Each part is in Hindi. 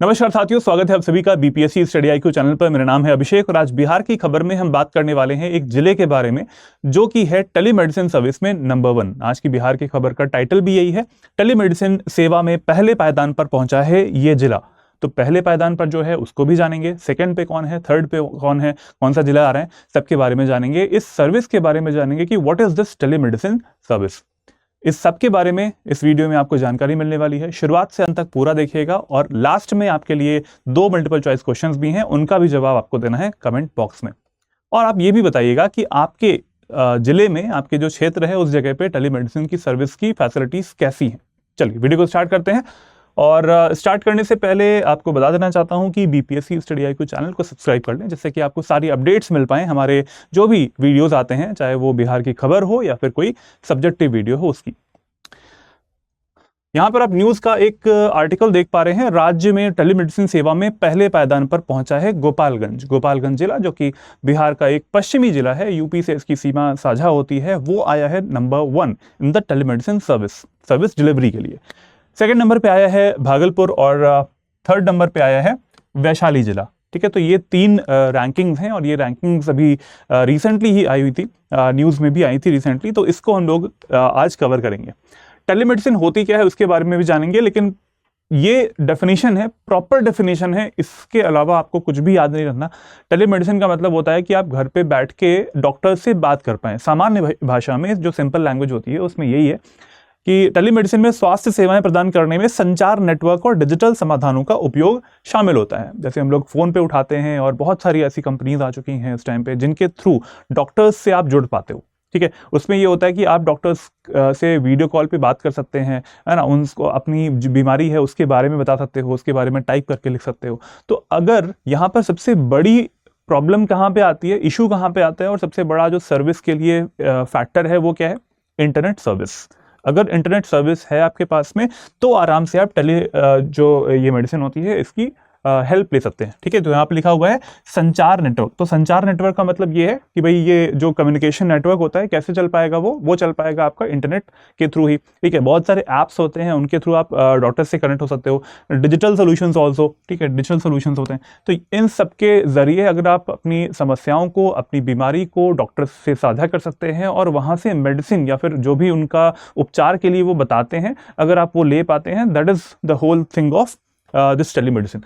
नमस्कार साथियों, स्वागत है आप सभी का बीपीएससी स्टडी IQ चैनल पर। मेरा नाम है अभिषेक और आज बिहार की खबर में हम बात करने वाले हैं एक जिले के बारे में जो कि है टेलीमेडिसिन सर्विस में नंबर 1। आज की बिहार की खबर का टाइटल भी यही है, टेलीमेडिसिन सेवा में पहले पायदान पर पहुंचा है ये जिला। तो पहले पायदान पर जो है उसको भी जानेंगे, सेकंड पे कौन है, थर्ड पे कौन है, कौन सा जिला आ रहा है, सबके बारे में जानेंगे। इस सर्विस के बारे में जानेंगे कि what is this telemedicine service. इस सब के बारे में इस वीडियो में आपको जानकारी मिलने वाली है। शुरुआत से अंत तक पूरा देखिएगा और लास्ट में आपके लिए 2 मल्टीपल चॉइस क्वेश्चंस भी हैं, उनका भी जवाब आपको देना है कमेंट बॉक्स में। और आप ये भी बताइएगा कि आपके जिले में, आपके जो क्षेत्र है उस जगह पे टेलीमेडिसिन की सर्विस की फैसिलिटीज कैसी हैं। चलिए वीडियो को स्टार्ट करते हैं। और स्टार्ट करने से पहले आपको बता देना चाहता हूं कि बीपीएससी स्टडी IQ चैनल को सब्सक्राइब कर लें, जिससे कि आपको सारी अपडेट्स मिल पाएं। हमारे जो भी वीडियोस आते हैं, चाहे वो बिहार की खबर हो या फिर कोई सब्जेक्टिव वीडियो हो उसकी। यहां पर आप न्यूज का एक आर्टिकल देख पा रहे हैं। राज्य में टेलीमेडिसिन सेवा में पहले पायदान पर पहुंचा है गोपालगंज जिला, जो कि बिहार का एक पश्चिमी जिला है। यूपी से इसकी सीमा साझा होती है। वो आया है number 1 in the telemedicine service delivery के लिए। सेकंड नंबर पे आया है भागलपुर और थर्ड नंबर पे आया है वैशाली जिला। ठीक है, तो ये 3 रैंकिंग्स हैं और ये रैंकिंग्स अभी रिसेंटली ही आई हुई थी, न्यूज में भी आई थी रिसेंटली। तो इसको हम लोग आज कवर करेंगे। टेलीमेडिसिन होती क्या है उसके बारे में भी जानेंगे, लेकिन ये डेफिनेशन है, प्रॉपर डेफिनेशन है। इसके अलावा आपको कुछ भी याद नहीं रखना। टेलीमेडिसिन का मतलब होता है कि आप घर पे बैठ के डॉक्टर से बात कर पाएं। सामान्य भाषा में जो सिंपल लैंग्वेज होती है उसमें यही है कि टेलीमेडिसिन में स्वास्थ्य सेवाएं प्रदान करने में संचार नेटवर्क और डिजिटल समाधानों का उपयोग शामिल होता है। जैसे हम लोग फोन पे उठाते हैं और बहुत सारी ऐसी कंपनीज आ चुकी हैं इस टाइम पे जिनके थ्रू डॉक्टर्स से आप जुड़ पाते हो। ठीक है, उसमें ये होता है कि आप डॉक्टर्स से वीडियो कॉल पे बात कर सकते हैं, है ना। उनको अपनी जो बीमारी है उसके बारे में बता सकते हो, उसके बारे में टाइप करके लिख सकते हो। तो अगर यहाँ पर सबसे बड़ी प्रॉब्लम कहाँ पे आती है, इशू कहाँ पे आता है, और सबसे बड़ा जो सर्विस के लिए फैक्टर है वो क्या है, इंटरनेट सर्विस। अगर इंटरनेट सर्विस है आपके पास में तो आराम से आप जो ये मेडिसिन होती है इसकी हेल्प ले सकते हैं। ठीक है, तो यहाँ पे लिखा हुआ है संचार नेटवर्क। तो संचार नेटवर्क का मतलब ये है कि भाई ये जो कम्युनिकेशन नेटवर्क होता है कैसे चल पाएगा, वो चल पाएगा आपका इंटरनेट के थ्रू ही। ठीक है, बहुत सारे ऐप्स होते हैं, उनके थ्रू आप डॉक्टर से कनेक्ट हो सकते हो। डिजिटल सोल्यूशंस ऑल्सो, ठीक है, डिजिटल सोल्यूशंस होते हैं। तो इन सब के जरिए अगर आप अपनी समस्याओं को, अपनी बीमारी को डॉक्टर से साझा कर सकते हैं और वहाँ से मेडिसिन या फिर जो भी उनका उपचार के लिए वो बताते हैं, अगर आप वो ले पाते हैं, that is the whole thing of this telemedicine.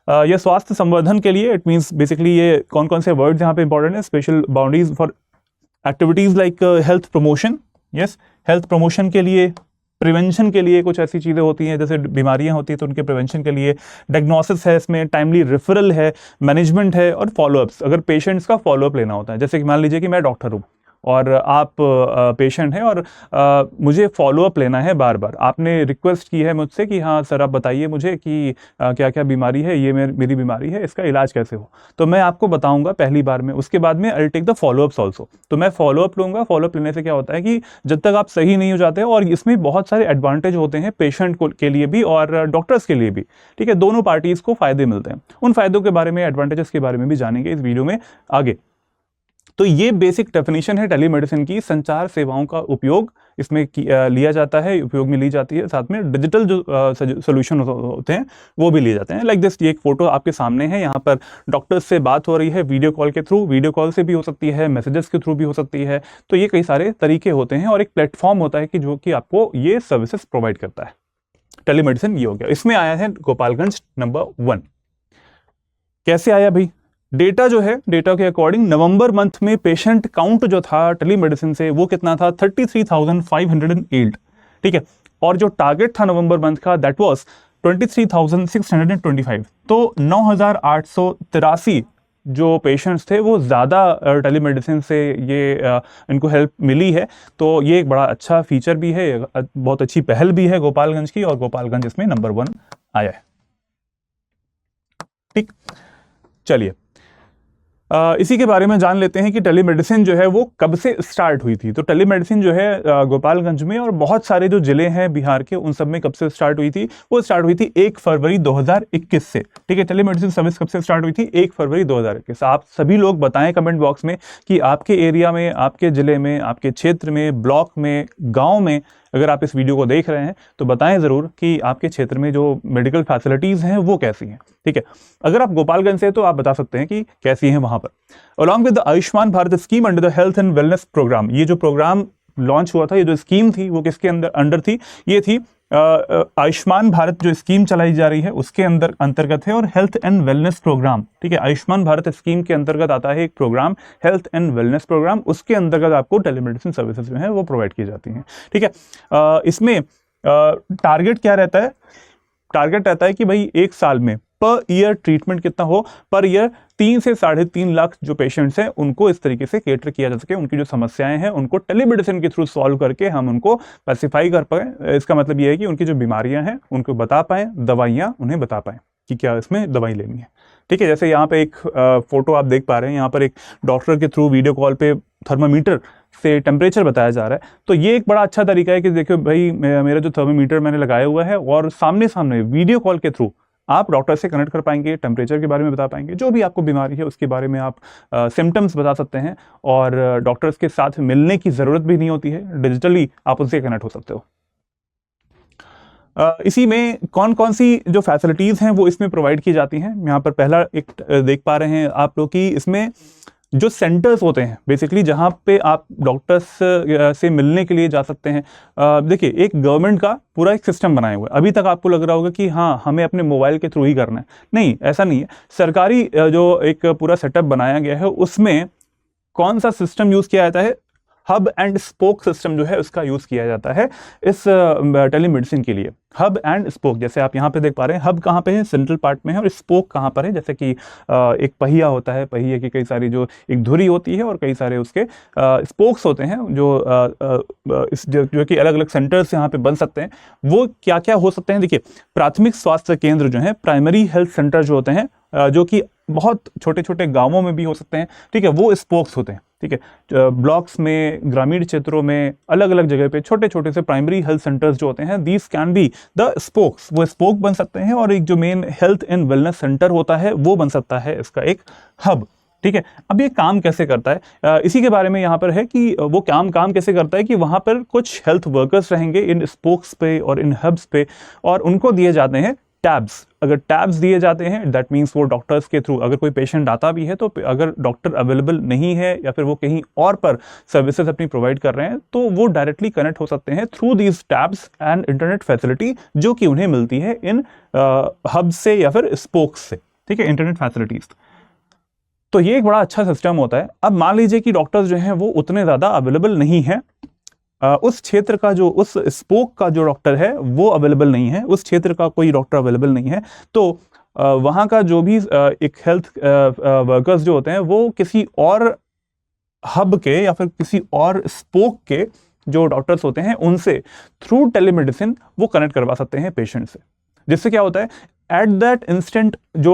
ये स्वास्थ्य संवर्धन के लिए, इट मीन्स बेसिकली ये कौन कौन से वर्ड्स यहाँ पे इंपॉर्टेंट है, special boundaries for activities like health promotion. Yes, health promotion के लिए, प्रिवेंशन के लिए कुछ ऐसी चीज़ें होती हैं, जैसे बीमारियां होती हैं तो उनके प्रिवेंशन के लिए। डायग्नोसिस है इसमें, टाइमली रेफरल है, मैनेजमेंट है और फॉलोअप्स। अगर पेशेंट्स का फॉलोअप लेना होता है, जैसे कि मान लीजिए कि मैं डॉक्टर हूँ और आप पेशेंट हैं और मुझे फॉलोअप लेना है बार बार। आपने रिक्वेस्ट की है मुझसे कि हाँ सर आप बताइए मुझे कि क्या क्या बीमारी है, ये मेरी बीमारी है, इसका इलाज कैसे हो। तो मैं आपको बताऊंगा पहली बार में, उसके बाद में I will take the followups also. तो मैं फॉलोअप लूंगा। फॉलोअप लेने से क्या होता है कि जब तक आप सही नहीं हो जाते हो, और इसमें बहुत सारे एडवांटेज होते हैं पेशेंट के लिए भी और डॉक्टर्स के लिए भी। ठीक है, दोनों पार्टीज को फायदे मिलते हैं। उन फायदों के बारे में, एडवांटेजेस के बारे में भी जानेंगे इस वीडियो में आगे। तो ये बेसिक डेफिनेशन है टेलीमेडिसिन की। संचार सेवाओं का उपयोग इसमें लिया जाता है, उपयोग में ली जाती है। साथ में डिजिटल जो सोल्यूशन होते हैं वो भी लिए जाते हैं। लाइक दिस, ये एक फोटो आपके सामने है। यहाँ पर डॉक्टर्स से बात हो रही है वीडियो कॉल के थ्रू। वीडियो कॉल से भी हो सकती है, मैसेजेस के थ्रू भी हो सकती है। तो ये कई सारे तरीके होते हैं और एक प्लेटफॉर्म होता है कि जो कि आपको ये सर्विसेज प्रोवाइड करता है। टेलीमेडिसिन ये हो गया। इसमें आया है गोपालगंज नंबर 1। कैसे आया भाई? डेटा जो है, डेटा के अकॉर्डिंग नवंबर मंथ में पेशेंट काउंट जो था टेलीमेडिसिन से वो कितना था, 33,508। ठीक है, और जो टारगेट था नवंबर मंथ का दैट वाज 23,625। तो 9,883 जो पेशेंट्स थे वो ज़्यादा टेलीमेडिसिन से ये इनको हेल्प मिली है। तो ये एक बड़ा अच्छा फीचर भी है, बहुत अच्छी पहल भी है गोपालगंज की, और गोपालगंज इसमें नंबर 1 आया है। ठीक, चलिए इसी के बारे में जान लेते हैं कि टेलीमेडिसिन जो है वो कब से स्टार्ट हुई थी। तो टेलीमेडिसिन जो है गोपालगंज में और बहुत सारे जो जिले हैं बिहार के, उन सब में कब से स्टार्ट हुई थी? वो स्टार्ट हुई थी 1 फरवरी 2021 से। ठीक है, टेलीमेडिसिन सर्विस कब से स्टार्ट हुई थी? 1 फरवरी 2021। आप सभी लोग बताएं कमेंट बॉक्स में कि आपके एरिया में, आपके जिले में, आपके क्षेत्र में, ब्लॉक में, गाँव में अगर आप इस वीडियो को देख रहे हैं तो बताएं ज़रूर कि आपके क्षेत्र में जो मेडिकल फैसिलिटीज़ हैं वो कैसी हैं, ठीक है। अगर आप गोपालगंज से तो आप बता सकते हैं कि कैसी हैं वहाँ पर। Along with the Ayushman Bharat scheme under the health and wellness programme, ये जो प्रोग्राम लॉन्च हुआ था, ये जो स्कीम थी वो किसके अंडर थी, ये थी आयुष्मान भारत जो स्कीम चलाई जा रही है उसके अंतर्गत है, और हेल्थ एंड वेलनेस प्रोग्राम, ठीक है। आयुष्मान भारत स्कीम के अंतर्गत आता है एक programme health and wellness programme, उसके अंतर्गत आपको टेलीमेडिसिन सर्विसेज जो है वो प्रोवाइड की जाती हैं, ठीक है। इसमें टारगेट क्या रहता है, टारगेट रहता है कि भाई एक साल में पर ईयर ट्रीटमेंट कितना हो, पर ईयर 3 से 3.5 लाख जो पेशेंट्स हैं उनको इस तरीके से केटर किया जा सके, उनकी जो समस्याएं हैं उनको टेलीमेडिसिन के थ्रू सॉल्व करके हम उनको पैसिफाई कर पाए। इसका मतलब ये है कि उनकी जो बीमारियां हैं उनको बता पाएं, दवाइयां उन्हें बता पाएं कि क्या इसमें दवाई लेनी है, ठीक है। जैसे यहाँ पे एक फोटो आप देख पा रहे हैं, यहाँ पर एक डॉक्टर के थ्रू वीडियो कॉल पे थर्मामीटर से टेम्परेचर बताया जा रहा है। तो ये एक बड़ा अच्छा तरीका है कि देखो भाई मेरा जो थर्मामीटर मैंने लगाया हुआ है और सामने सामने वीडियो कॉल के थ्रू आप डॉक्टर से कनेक्ट कर पाएंगे, टेम्परेचर के बारे में बता पाएंगे, जो भी आपको बीमारी है उसके बारे में आप सिम्टम्स बता सकते हैं, और डॉक्टर्स के साथ मिलने की ज़रूरत भी नहीं होती है, डिजिटली आप उनसे कनेक्ट हो सकते हो। इसी में कौन कौन सी जो फैसिलिटीज़ हैं वो इसमें प्रोवाइड की जाती हैं। यहाँ पर पहला एक देख पा रहे हैं आप लोग कि इसमें जो सेंटर्स होते हैं बेसिकली जहाँ पे आप डॉक्टर्स से मिलने के लिए जा सकते हैं। देखिए एक गवर्नमेंट का पूरा एक सिस्टम बनाया हुआ है। अभी तक आपको लग रहा होगा कि हाँ हमें अपने मोबाइल के थ्रू ही करना है, नहीं ऐसा नहीं है। सरकारी जो एक पूरा सेटअप बनाया गया है उसमें कौन सा सिस्टम यूज़ किया जाता है, हब एंड स्पोक सिस्टम जो है उसका यूज़ किया जाता है इस टेलीमेडिसिन के लिए। हब एंड स्पोक, जैसे आप यहाँ पे देख पा रहे हैं, हब कहाँ पे है, सेंट्रल पार्ट में है, और स्पोक कहाँ पर है, जैसे कि एक पहिया होता है, पहिए की कई सारी जो एक धुरी होती है और कई सारे उसके स्पोक्स होते हैं जो कि अलग अलग सेंटर्स यहाँ पे बन सकते हैं। वो क्या क्या हो सकते हैं, देखिए प्राथमिक स्वास्थ्य केंद्र जो है, प्राइमरी हेल्थ सेंटर जो होते हैं, जो कि बहुत छोटे छोटे गांवों में भी हो सकते हैं, ठीक है, वो स्पोक्स होते हैं, ठीक है। ब्लॉक्स में, ग्रामीण क्षेत्रों में, अलग अलग जगह पे छोटे छोटे से प्राइमरी हेल्थ सेंटर्स जो होते हैं, these can be the spokes, वो स्पोक बन सकते हैं, और एक जो main health and wellness centre होता है वो बन सकता है इसका एक हब, ठीक है। अब ये काम कैसे करता है, इसी के बारे में यहाँ पर है कि वो काम कैसे करता है कि वहाँ पर कुछ हेल्थ वर्कर्स रहेंगे इन स्पोक्स पे और इन हब्स पे, और उनको दिए जाते हैं टैब्स। अगर टैब्स दिए जाते हैं दैट मीन्स वो डॉक्टर्स के थ्रू, अगर कोई पेशेंट आता भी है तो अगर डॉक्टर अवेलेबल नहीं है या फिर वो कहीं और पर सर्विसेज अपनी प्रोवाइड कर रहे हैं तो वो डायरेक्टली कनेक्ट हो सकते हैं through these tabs and internet facility जो कि उन्हें मिलती है इन हब से या फिर स्पोक्स से, ठीक है, इंटरनेट फैसिलिटीज। तो ये एक बड़ा अच्छा सिस्टम होता है। अब मान लीजिए कि डॉक्टर्स जो हैं वो उतने ज़्यादा अवेलेबल नहीं है, उस क्षेत्र का जो उस स्पोक का जो डॉक्टर है वो अवेलेबल नहीं है, उस क्षेत्र का कोई डॉक्टर अवेलेबल नहीं है, तो वहाँ का जो भी एक हेल्थ वर्कर्स जो होते हैं वो किसी और हब के या फिर किसी और स्पोक के जो डॉक्टर्स होते हैं उनसे थ्रू टेलीमेडिसिन वो कनेक्ट करवा सकते हैं पेशेंट से, जिससे क्या होता है एट दैट इंस्टेंट जो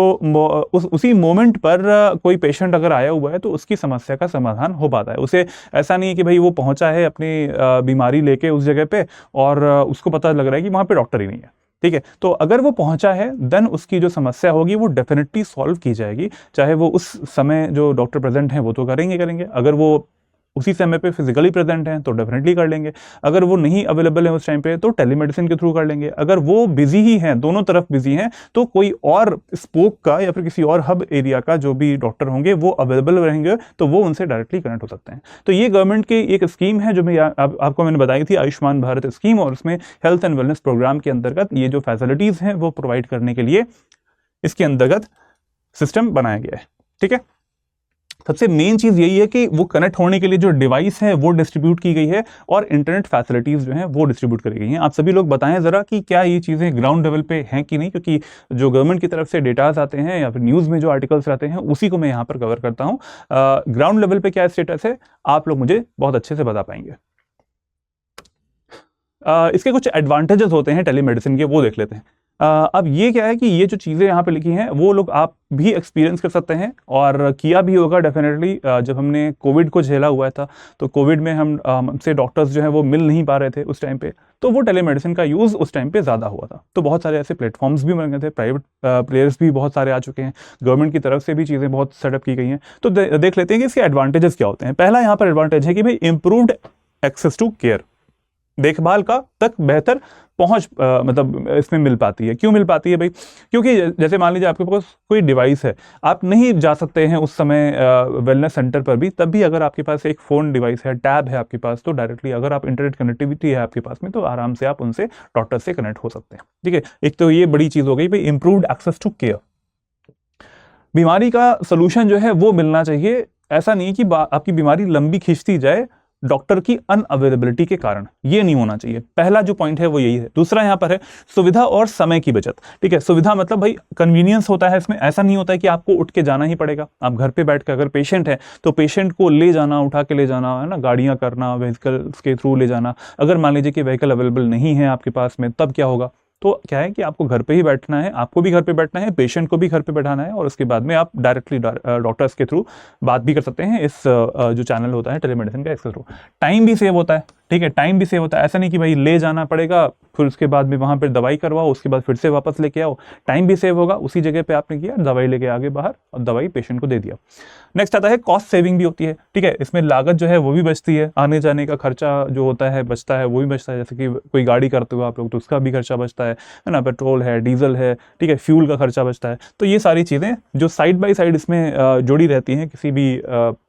उसी मोमेंट पर कोई पेशेंट अगर आया हुआ है तो उसकी समस्या का समाधान हो पाता है। उसे ऐसा नहीं है कि भाई वो पहुंचा है अपनी बीमारी लेके उस जगह पे और उसको पता लग रहा है कि वहाँ पे डॉक्टर ही नहीं है, ठीक है। तो अगर वो पहुंचा है देन उसकी जो समस्या होगी वो डेफिनेटली सॉल्व की जाएगी, चाहे वो उस समय जो डॉक्टर प्रेजेंट हैं वो तो करेंगे, अगर वो उसी समय पे फिजिकली प्रेजेंट हैं तो डेफिनेटली कर लेंगे, अगर वो नहीं अवेलेबल है उस टाइम पे तो टेलीमेडिसिन के थ्रू कर लेंगे, अगर वो बिजी ही हैं, दोनों तरफ बिजी हैं, तो कोई और स्पोक का या फिर किसी और हब एरिया का जो भी डॉक्टर होंगे वो अवेलेबल रहेंगे तो वो उनसे डायरेक्टली कनेक्ट हो सकते हैं। तो ये गवर्नमेंट की एक स्कीम है जो मैं आपको मैंने बताई थी, आयुष्मान भारत स्कीम, और उसमें हेल्थ एंड वेलनेस प्रोग्राम के अंतर्गत ये जो फैसिलिटीज़ हैं वो प्रोवाइड करने के लिए इसके अंतर्गत सिस्टम बनाया गया है, ठीक है। सबसे मेन चीज़ यही है कि वो कनेक्ट होने के लिए जो डिवाइस है वो डिस्ट्रीब्यूट की गई है और इंटरनेट फैसिलिटीज़ जो हैं वो डिस्ट्रीब्यूट करी गई हैं। आप सभी लोग बताएं ज़रा कि क्या ये चीज़ें ग्राउंड लेवल पे हैं कि नहीं, क्योंकि जो गवर्नमेंट की तरफ से डेटाज आते हैं या फिर न्यूज़ में जो आर्टिकल्स आते हैं उसी को मैं यहाँ पर कवर करता हूँ। ग्राउंड लेवल पर क्या स्टेटस है आप लोग मुझे बहुत अच्छे से बता पाएंगे। इसके कुछ एडवांटेजेस होते हैं टेलीमेडिसिन के, वो देख लेते हैं। अब ये क्या है कि ये जो चीज़ें यहाँ पे लिखी हैं वो लोग आप भी एक्सपीरियंस कर सकते हैं और किया भी होगा डेफिनेटली। जब हमने कोविड को झेला हुआ था तो कोविड में हमसे डॉक्टर्स जो हैं वो मिल नहीं पा रहे थे उस टाइम पे, तो वो टेलीमेडिसिन का यूज़ उस टाइम पे ज़्यादा हुआ था। तो बहुत सारे ऐसे प्लेटफॉर्म्स भी बन गए थे, प्राइवेट प्लेयर्स भी बहुत सारे आ चुके हैं, गवर्नमेंट की तरफ से भी चीज़ें बहुत सेटअप की गई हैं। तो देख लेते हैं कि इसके एडवांटेजेस क्या होते हैं। पहला यहाँ पर एडवांटेज है कि भाई इम्प्रूव्ड एक्सेस टू केयर, देखभाल का तक बेहतर पहुंच मतलब इसमें मिल पाती है। क्यों मिल पाती है भाई? क्योंकि जैसे मान लीजिए आपके पास कोई डिवाइस है, आप नहीं जा सकते हैं उस समय वेलनेस सेंटर पर भी, तब भी अगर आपके पास एक फ़ोन डिवाइस है, टैब है आपके पास, तो डायरेक्टली अगर आप इंटरनेट कनेक्टिविटी है आपके पास में, तो आराम से आप उनसे डॉक्टर से कनेक्ट हो सकते हैं। ठीक है, एक तो ये बड़ी चीज़ हो गई भाई, इंप्रूव्ड एक्सेस टू केयर। बीमारी का सोल्यूशन जो है वो मिलना चाहिए। ऐसा नहीं कि आपकी बीमारी लंबी खींचती जाए डॉक्टर की अनअवेलेबिलिटी के कारण, ये नहीं होना चाहिए। पहला जो पॉइंट है वो यही है। दूसरा यहाँ पर है सुविधा और समय की बचत। ठीक है, सुविधा मतलब भाई कन्वीनियंस होता है इसमें। ऐसा नहीं होता है कि आपको उठ के जाना ही पड़ेगा। आप घर पे बैठ कर, अगर पेशेंट है तो पेशेंट को ले जाना, उठा के ले जाना, है ना, गाड़ियाँ करना, व्हीकल्स के थ्रू ले जाना। अगर मान लीजिए कि व्हीकल अवेलेबल नहीं है आपके पास में, तब क्या होगा? तो क्या है कि आपको घर पे ही बैठना है, आपको भी घर पे बैठना है, पेशेंट को भी घर पे बैठाना है, और उसके बाद में आप डायरेक्टली डॉक्टर्स के थ्रू बात भी कर सकते हैं इस जो चैनल होता है टेलीमेडिसिन का, इसके थ्रू। टाइम भी सेव होता है। ठीक है, टाइम भी सेव होता है। ऐसा नहीं कि भाई ले जाना पड़ेगा, फिर उसके बाद में वहाँ पर दवाई करवाओ, उसके बाद फिर से वापस लेके आओ। टाइम भी सेव होगा, उसी जगह पे आपने किया, दवाई लेके आगे बाहर और दवाई पेशेंट को दे दिया। नेक्स्ट आता है कॉस्ट सेविंग भी होती है। ठीक है, इसमें लागत जो है वो भी बचती है, आने जाने का खर्चा जो होता है बचता है, वो भी बचता है। जैसे कि कोई गाड़ी करते हो आप लोग तो उसका भी खर्चा बचता है ना, पेट्रोल है, डीजल है, ठीक है, फ्यूल का खर्चा बचता है। तो ये सारी चीज़ें जो साइड बाय साइड इसमें जुड़ी रहती हैं किसी भी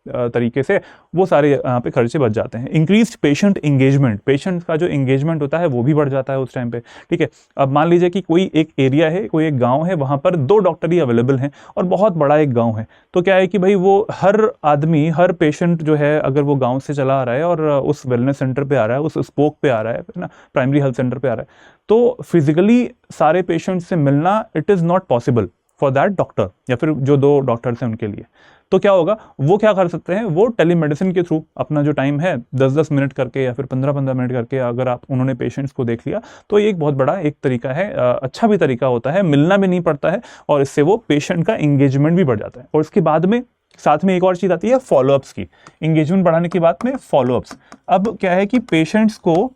तरीके से, वो सारे यहाँ पे खर्चे बच जाते हैं। इंक्रीज्ड पेशेंट इंगेजमेंट, पेशेंट का जो इंगेजमेंट होता है वो भी बढ़ जाता है उस टाइम पे। ठीक है, अब मान लीजिए कि कोई एक एरिया है, कोई एक गांव है, वहाँ पर 2 डॉक्टर ही अवेलेबल हैं और बहुत बड़ा एक गांव है, तो क्या है कि भाई वो हर आदमी, हर पेशेंट जो है, अगर वो गांव से चला आ रहा है और उस वेलनेस सेंटर पे आ रहा है, उस स्पोक पे आ रहा है ना, प्राइमरी हेल्थ सेंटर पे आ रहा है, तो फिजिकली सारे पेशेंट से मिलना it is not possible for that doctor, या फिर जो 2 डॉक्टर्स हैं उनके लिए। तो क्या होगा, वो क्या कर सकते हैं, वो टेलीमेडिसिन के थ्रू अपना जो टाइम है 10-10 मिनट करके या फिर 15-15 मिनट करके, अगर आप उन्होंने पेशेंट्स को देख लिया, तो ये एक बहुत बड़ा एक तरीका है, अच्छा भी तरीका होता है, मिलना भी नहीं पड़ता है, और इससे वो पेशेंट का इंगेजमेंट भी बढ़ जाता है। और इसके बाद में साथ में एक और चीज़ आती है फॉलोअप्स की। इंगेजमेंट बढ़ाने के बाद में फॉलोअप्स। अब क्या है कि पेशेंट्स को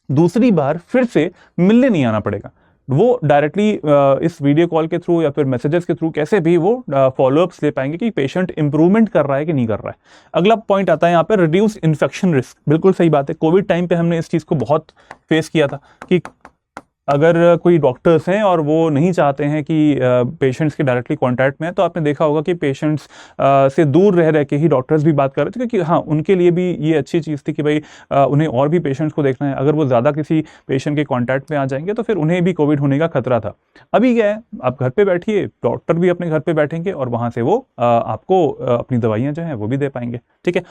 दूसरी बार फिर से मिलने नहीं आना पड़ेगा, वो डायरेक्टली इस वीडियो कॉल के थ्रू या फिर मैसेजेस के थ्रू कैसे भी वो फॉलोअप्स ले पाएंगे कि पेशेंट इंप्रूवमेंट कर रहा है कि नहीं कर रहा है। अगला पॉइंट आता है यहाँ पे रिड्यूस इन्फेक्शन रिस्क। बिल्कुल सही बात है, कोविड टाइम पे हमने इस चीज़ को बहुत फेस किया था कि अगर कोई डॉक्टर्स हैं और वो नहीं चाहते हैं कि पेशेंट्स के डायरेक्टली कांटेक्ट में है, तो आपने देखा होगा कि पेशेंट्स से दूर रह रह के ही डॉक्टर्स भी बात कर रहे थे, क्योंकि हाँ, उनके लिए भी ये अच्छी चीज़ थी कि भाई उन्हें और भी पेशेंट्स को देखना है। अगर वो ज़्यादा किसी पेशेंट के कांटेक्ट में आ जाएंगे तो फिर उन्हें भी कोविड होने का खतरा था। अभी क्या है, आप घर पर बैठिए, डॉक्टर भी अपने घर पर बैठेंगे और वहाँ से वो आपको अपनी दवाइयाँ जो हैं वो भी दे पाएंगे। ठीक है,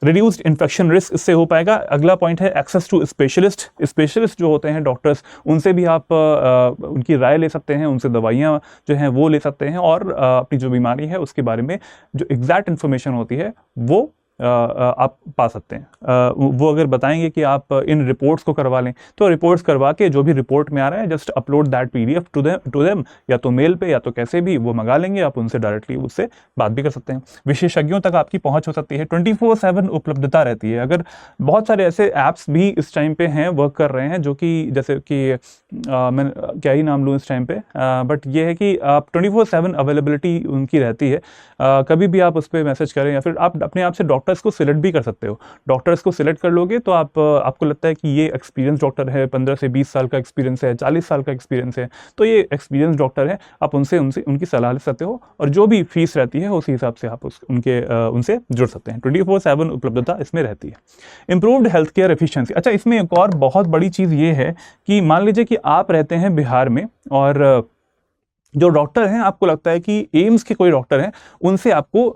रिड्यूस्ड इन्फेक्शन रिस्क इससे हो पाएगा। अगला पॉइंट है एक्सेस टू स्पेशलिस्ट। स्पेशलिस्ट जो होते हैं डॉक्टर्स, उनसे भी आप उनकी राय ले सकते हैं, उनसे दवाइयाँ जो हैं वो ले सकते हैं, और अपनी जो बीमारी है उसके बारे में जो एग्जैक्ट इन्फॉर्मेशन होती है वो आप पा सकते हैं। वो अगर बताएंगे कि आप इन रिपोर्ट्स को करवा लें, तो रिपोर्ट्स करवा के जो भी रिपोर्ट में आ रहा है just upload that PDF to them, या तो मेल पे या तो कैसे भी वो मंगा लेंगे, आप उनसे डायरेक्टली उससे बात भी कर सकते हैं। विशेषज्ञों तक आपकी पहुंच हो सकती है, 24/7 उपलब्धता रहती है। अगर बहुत सारे ऐसे ऐप्स भी इस टाइम पे हैं, वर्क कर रहे हैं, जो कि जैसे कि मैं क्या ही नाम लूँ इस टाइम पे, बट ये है कि आप 24/7 अवेलेबिलिटी उनकी रहती है। कभी भी आप उस पर मैसेज करें, या फिर आप अपने आप से डॉक्टर्स को सिलेक्ट भी कर सकते हो। डॉक्टर्स को सिलेक्ट कर लोगे तो आपको लगता है कि ये एक्सपीरियंस डॉक्टर है, 15 से 20 साल का एक्सपीरियंस है, 40 साल का एक्सपीरियंस है, तो ये एक्सपीरियंस डॉक्टर है, आप उनसे उनकी सलाह ले सकते हो, और जो भी फीस रहती है उसी हिसाब से आप उनसे जुड़ सकते हैं। 24/7 उपलब्धता इसमें रहती है। Improved health care efficiency. अच्छा, इसमें एक और बहुत बड़ी चीज़ ये है कि मान लीजिए कि आप रहते हैं बिहार में, और जो डॉक्टर हैं, आपको लगता है कि एम्स के कोई डॉक्टर हैं, उनसे आपको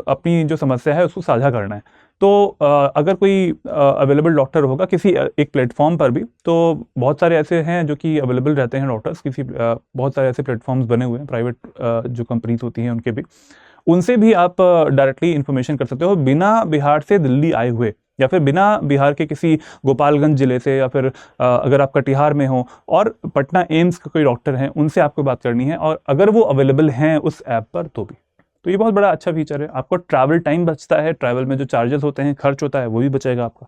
अपनी जो समस्या है उसको साझा करना है। तो अगर कोई अवेलेबल डॉक्टर होगा किसी एक प्लेटफॉर्म पर भी, तो बहुत सारे ऐसे हैं जो कि अवेलेबल रहते हैं डॉक्टर्स, बहुत सारे ऐसे प्लेटफॉर्म्स बने हुए हैं, प्राइवेट जो कंपनीज होती हैं उनके भी, उनसे भी आप डायरेक्टली इन्फॉर्मेशन कर सकते हो, बिना बिहार से दिल्ली आए हुए, या फिर बिना बिहार के किसी गोपालगंज जिले से, या फिर अगर आप कटिहार में हो और पटना एम्स के कोई डॉक्टर हैं, उनसे आपको बात करनी है, और अगर वो अवेलेबल हैं उस ऐप पर तो भी। तो ये बहुत बड़ा अच्छा फीचर है। आपको ट्रैवल टाइम बचता है, ट्रैवल में जो चार्जेस होते हैं, खर्च होता है, वो भी बचेगा आपका।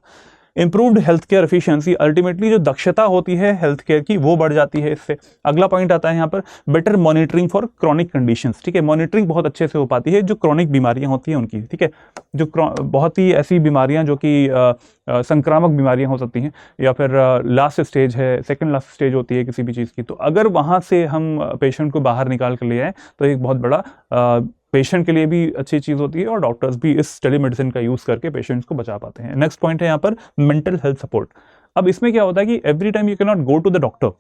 Improved health care efficiency, ultimately जो दक्षता होती है हेल्थ केयर की वो बढ़ जाती है इससे। अगला पॉइंट आता है यहाँ पर better monitoring for chronic conditions, ठीक है, मॉनिटरिंग बहुत अच्छे से हो पाती है जो क्रॉनिक बीमारियां होती हैं उनकी, ठीक है, जो बहुत ही ऐसी बीमारियां जो कि संक्रामक बीमारियां हो सकती हैं या फिर लास्ट स्टेज है, सेकंड लास्ट स्टेज होती है किसी भी चीज़ की, तो अगर वहाँ से हम पेशेंट को बाहर निकाल कर ले आए तो एक बहुत बड़ा पेशेंट के लिए भी अच्छी चीज़ होती है और डॉक्टर्स भी इस टेलीमेडिसिन का यूज़ करके पेशेंट्स को बचा पाते हैं। नेक्स्ट पॉइंट है यहाँ पर मेंटल हेल्थ सपोर्ट। अब इसमें क्या होता है कि every time you can not go to the doctor.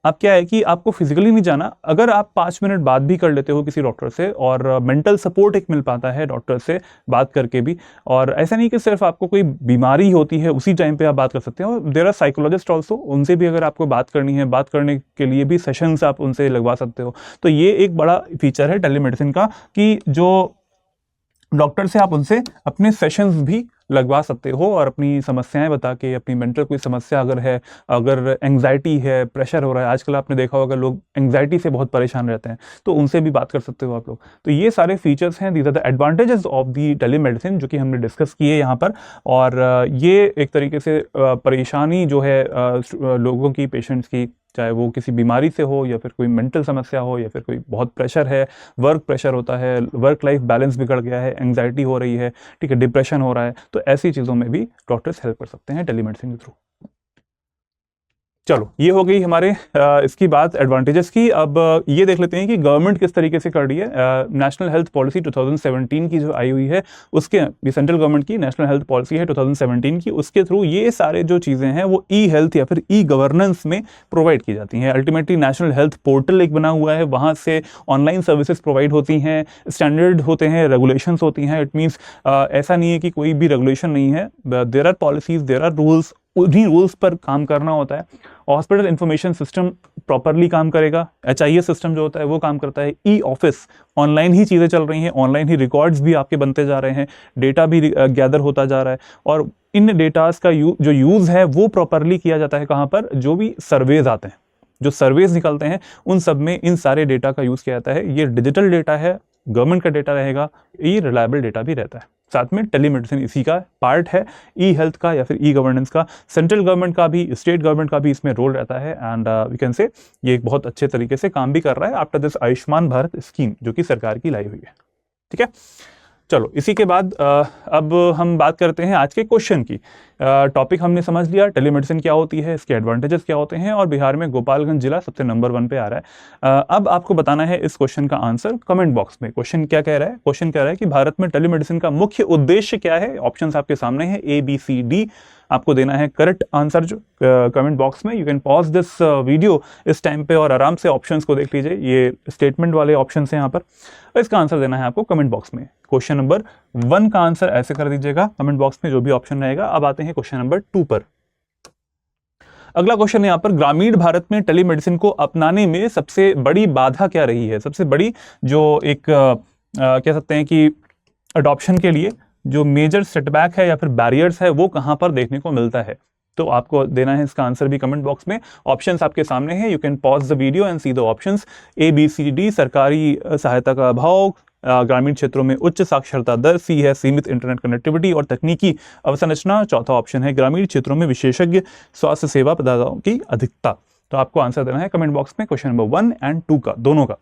अब क्या है कि आपको फिजिकली नहीं जाना, अगर आप 5 मिनट बात भी कर लेते हो किसी डॉक्टर से और मेंटल सपोर्ट एक मिल पाता है डॉक्टर से बात करके भी, और ऐसा नहीं कि सिर्फ आपको कोई बीमारी होती है उसी टाइम पे आप बात कर सकते हो, देयर आर साइकोलॉजिस्ट ऑल्सो, उनसे भी अगर आपको बात करनी है, बात करने के लिए भी सेशंस आप उनसे लगवा सकते हो। तो ये एक बड़ा फीचर है टेलीमेडिसिन का कि जो डॉक्टर से आप उनसे अपने सेशंस भी लगवा सकते हो और अपनी समस्याएं बता के, अपनी मेंटल कोई समस्या अगर है, अगर एंग्जाइटी है, प्रेशर हो रहा है, आजकल आपने देखा होगा लोग एंग्जाइटी से बहुत परेशान रहते हैं, तो उनसे भी बात कर सकते हो आप लोग। तो ये सारे फीचर्स हैं, these are the advantages of the telemedicine जो कि हमने डिस्कस किए यहाँ पर। और ये एक तरीके से परेशानी जो है लोगों की, पेशेंट्स की, चाहे वो किसी बीमारी से हो या फिर कोई मेंटल समस्या हो या फिर कोई बहुत प्रेशर है, वर्क प्रेशर होता है, वर्क लाइफ बैलेंस बिगड़ गया है, एंग्जाइटी हो रही है, ठीक है, डिप्रेशन हो रहा है, तो ऐसी चीज़ों में भी डॉक्टर्स हेल्प कर सकते हैं टेलीमेडिसिन के थ्रू। चलो, ये हो गई हमारे इसकी बात एडवांटेजेस की। अब ये देख लेते हैं कि गवर्नमेंट किस तरीके से कर रही है। नेशनल हेल्थ पॉलिसी 2017 की जो आई हुई है उसके, ये सेंट्रल गवर्नमेंट की नेशनल हेल्थ पॉलिसी है 2017 की, उसके थ्रू ये सारे जो चीज़ें हैं वो ई हेल्थ या फिर ई गवर्नेंस में प्रोवाइड की जाती हैं। अल्टीमेटली नेशनल हेल्थ पोर्टल एक बना हुआ है, वहाँ से ऑनलाइन सर्विसेज प्रोवाइड होती हैं, स्टैंडर्ड होते हैं, रेगुलेशंस होती हैं। इट मीन्स ऐसा नहीं है कि कोई भी रेगुलेशन नहीं है, there are policies, there are rules, उन्हीं रूल्स पर काम करना होता है। हॉस्पिटल इंफॉर्मेशन सिस्टम प्रॉपरली काम करेगा, HIS सिस्टम जो होता है वो काम करता है, ई ऑफिस ऑनलाइन ही चीज़ें चल रही हैं, ऑनलाइन ही रिकॉर्ड्स भी आपके बनते जा रहे हैं, डेटा भी गैदर होता जा रहा है, और इन डेटास का जो यूज़ है वो प्रॉपरली किया जाता है। कहाँ पर? जो भी सर्वेज आते हैं, जो सर्वेज निकलते हैं उन सब में इन सारे डेटा का यूज़ किया जाता है। ये डिजिटल डेटा है, गवर्नमेंट का डेटा रहेगा, ये रिलायबल डेटा भी रहता है। साथ में टेलीमेडिसिन इसी का पार्ट है, ई हेल्थ का या फिर ई गवर्नेंस का। सेंट्रल गवर्नमेंट का भी, स्टेट गवर्नमेंट का भी इसमें रोल रहता है, एंड वी कैन से ये एक बहुत अच्छे तरीके से काम भी कर रहा है after this Ayushman Bharat scheme जो कि सरकार की लाई हुई है। ठीक है, चलो इसी के बाद अब हम बात करते हैं आज के क्वेश्चन की। टॉपिक हमने समझ लिया, टेलीमेडिसिन क्या होती है, इसके एडवांटेजेस क्या होते हैं, और बिहार में गोपालगंज जिला सबसे नंबर 1 पे आ रहा है। अब आपको बताना है इस क्वेश्चन का आंसर कमेंट बॉक्स में। क्वेश्चन क्या कह रहा है? क्वेश्चन कह रहा है कि भारत में टेलीमेडिसिन का मुख्य उद्देश्य क्या है। ऑप्शंस आपके सामने हैं, ABCD। आपको देना है करेक्ट आंसर जो कमेंट बॉक्स में। You can pause this video इस टाइम पे और आराम से ऑप्शंस को देख लीजिए, ये स्टेटमेंट वाले ऑप्शंस हैं यहाँ पर। इसका आंसर देना है आपको कमेंट बॉक्स में। क्वेश्चन नंबर 1 का आंसर ऐसे कर दीजिएगा कमेंट बॉक्स में, जो भी ऑप्शन रहेगा। अब आते हैं क्वेश्चन नंबर 2 पर। अगला क्वेश्चन यहाँ पर, ग्रामीण भारत में टेलीमेडिसिन को अपनाने में सबसे बड़ी बाधा क्या रही है। सबसे बड़ी जो एक कह सकते हैं कि अडॉप्शन के लिए जो मेजर सेटबैक है या फिर बैरियर्स है वो कहाँ पर देखने को मिलता है। तो आपको देना है इसका आंसर भी कमेंट बॉक्स में। ऑप्शंस आपके सामने हैं, you can pause the video and see the options. ABCD, सरकारी सहायता का अभाव, ग्रामीण क्षेत्रों में उच्च साक्षरता दर, C है सीमित इंटरनेट कनेक्टिविटी और तकनीकी अवसंरचना, चौथा ऑप्शन है ग्रामीण क्षेत्रों में विशेषज्ञ स्वास्थ्य सेवा प्रदाताओं की अधिकता। तो आपको आंसर देना है कमेंट बॉक्स में क्वेश्चन नंबर 1 और 2 का, दोनों का।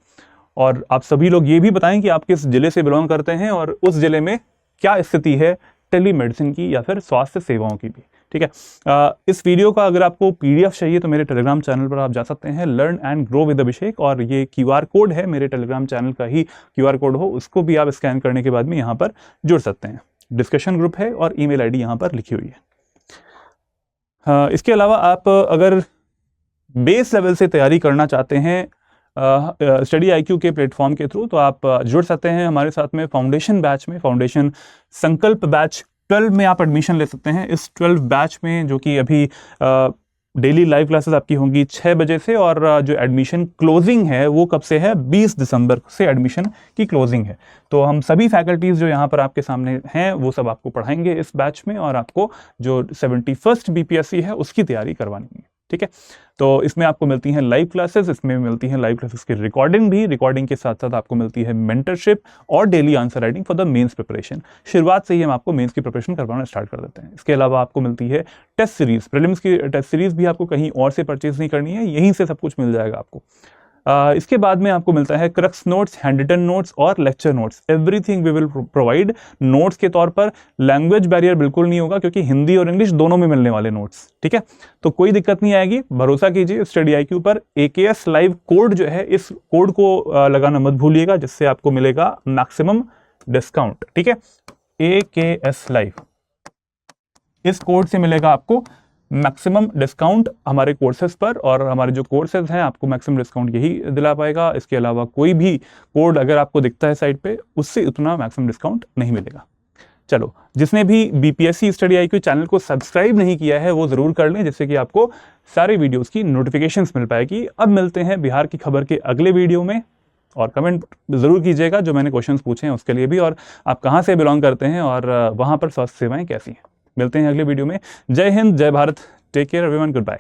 और आप सभी लोग ये भी बताएं कि आप किस जिले से बिलोंग करते हैं और उस जिले में क्या स्थिति है टेलीमेडिसिन की या फिर स्वास्थ्य सेवाओं की भी। ठीक है, इस वीडियो का अगर आपको PDF चाहिए तो मेरे टेलीग्राम चैनल पर आप जा सकते हैं, लर्न एंड ग्रो विद अभिषेक, और ये QR कोड है मेरे टेलीग्राम चैनल का ही QR कोड हो, उसको भी आप स्कैन करने के बाद में यहाँ पर जुड़ सकते हैं। डिस्कशन ग्रुप है और ईमेल ID यहाँ पर लिखी हुई है। इसके अलावा आप अगर बेस लेवल से तैयारी करना चाहते हैं स्टडी IQ के प्लेटफॉर्म के थ्रू, तो आप जुड़ सकते हैं हमारे साथ में फाउंडेशन बैच में। फाउंडेशन संकल्प बैच 12 में आप एडमिशन ले सकते हैं। इस 12 बैच में जो कि अभी डेली लाइव क्लासेस आपकी होंगी 6 बजे से, और जो एडमिशन क्लोजिंग है वो कब से है? 20 दिसंबर से एडमिशन की क्लोजिंग है। तो हम सभी फैकल्टीज़ जो यहाँ पर आपके सामने हैं वो सब आपको पढ़ाएंगे इस बैच में, और आपको जो 71st BPSC है उसकी तैयारी करवानी है। ठीक है। तो इसमें आपको मिलती हैं लाइव क्लासेस, इसमें मिलती हैं लाइव क्लासेस की रिकॉर्डिंग भी, रिकॉर्डिंग के साथ साथ आपको मिलती है मेंटरशिप और daily answer writing for the mains preparation. शुरुआत से ही हम आपको मेंस की प्रिपरेशन करवाना स्टार्ट कर देते हैं। इसके अलावा आपको मिलती है टेस्ट सीरीज, प्रीलिम्स की टेस्ट सीरीज भी आपको कहीं और से परचेज नहीं करनी है, यहीं से सब कुछ मिल जाएगा आपको। इसके बाद में आपको मिलता है crux notes, hand written notes और lecture notes, everything we will provide notes के तौर पर। लैंग्वेज बैरियर बिल्कुल नहीं होगा क्योंकि हिंदी और इंग्लिश दोनों में मिलने वाले नोट्स, ठीक है। तो कोई दिक्कत नहीं आएगी, भरोसा कीजिए स्टडी IQ पर। AKS लाइव कोड जो है, इस कोड को लगाना मत भूलिएगा, जिससे आपको मिलेगा मैक्सिमम डिस्काउंट, ठीक है। AKS लाइव, इस कोड से मिलेगा आपको मैक्सिमम डिस्काउंट हमारे कोर्सेज पर, और हमारे जो कोर्सेज हैं आपको मैक्सिमम डिस्काउंट यही दिला पाएगा। इसके अलावा कोई भी कोड अगर आपको दिखता है साइट पे, उससे उतना मैक्सिमम डिस्काउंट नहीं मिलेगा। चलो, जिसने भी BPSC स्टडी IQ चैनल को सब्सक्राइब नहीं किया है वो जरूर कर लें, जिससे कि आपको सारे वीडियोस की नोटिफिकेशंस मिल पाएगी। अब मिलते हैं बिहार की खबर के अगले वीडियो में, और कमेंट जरूर कीजिएगा जो मैंने क्वेश्चंस पूछे हैं उसके लिए भी, और आप कहाँ से बिलोंग करते हैं और वहाँ पर स्वास्थ्य सेवाएं कैसी हैं। मिलते हैं अगले वीडियो में। जय हिंद, जय Bharat, take care everyone, good bye.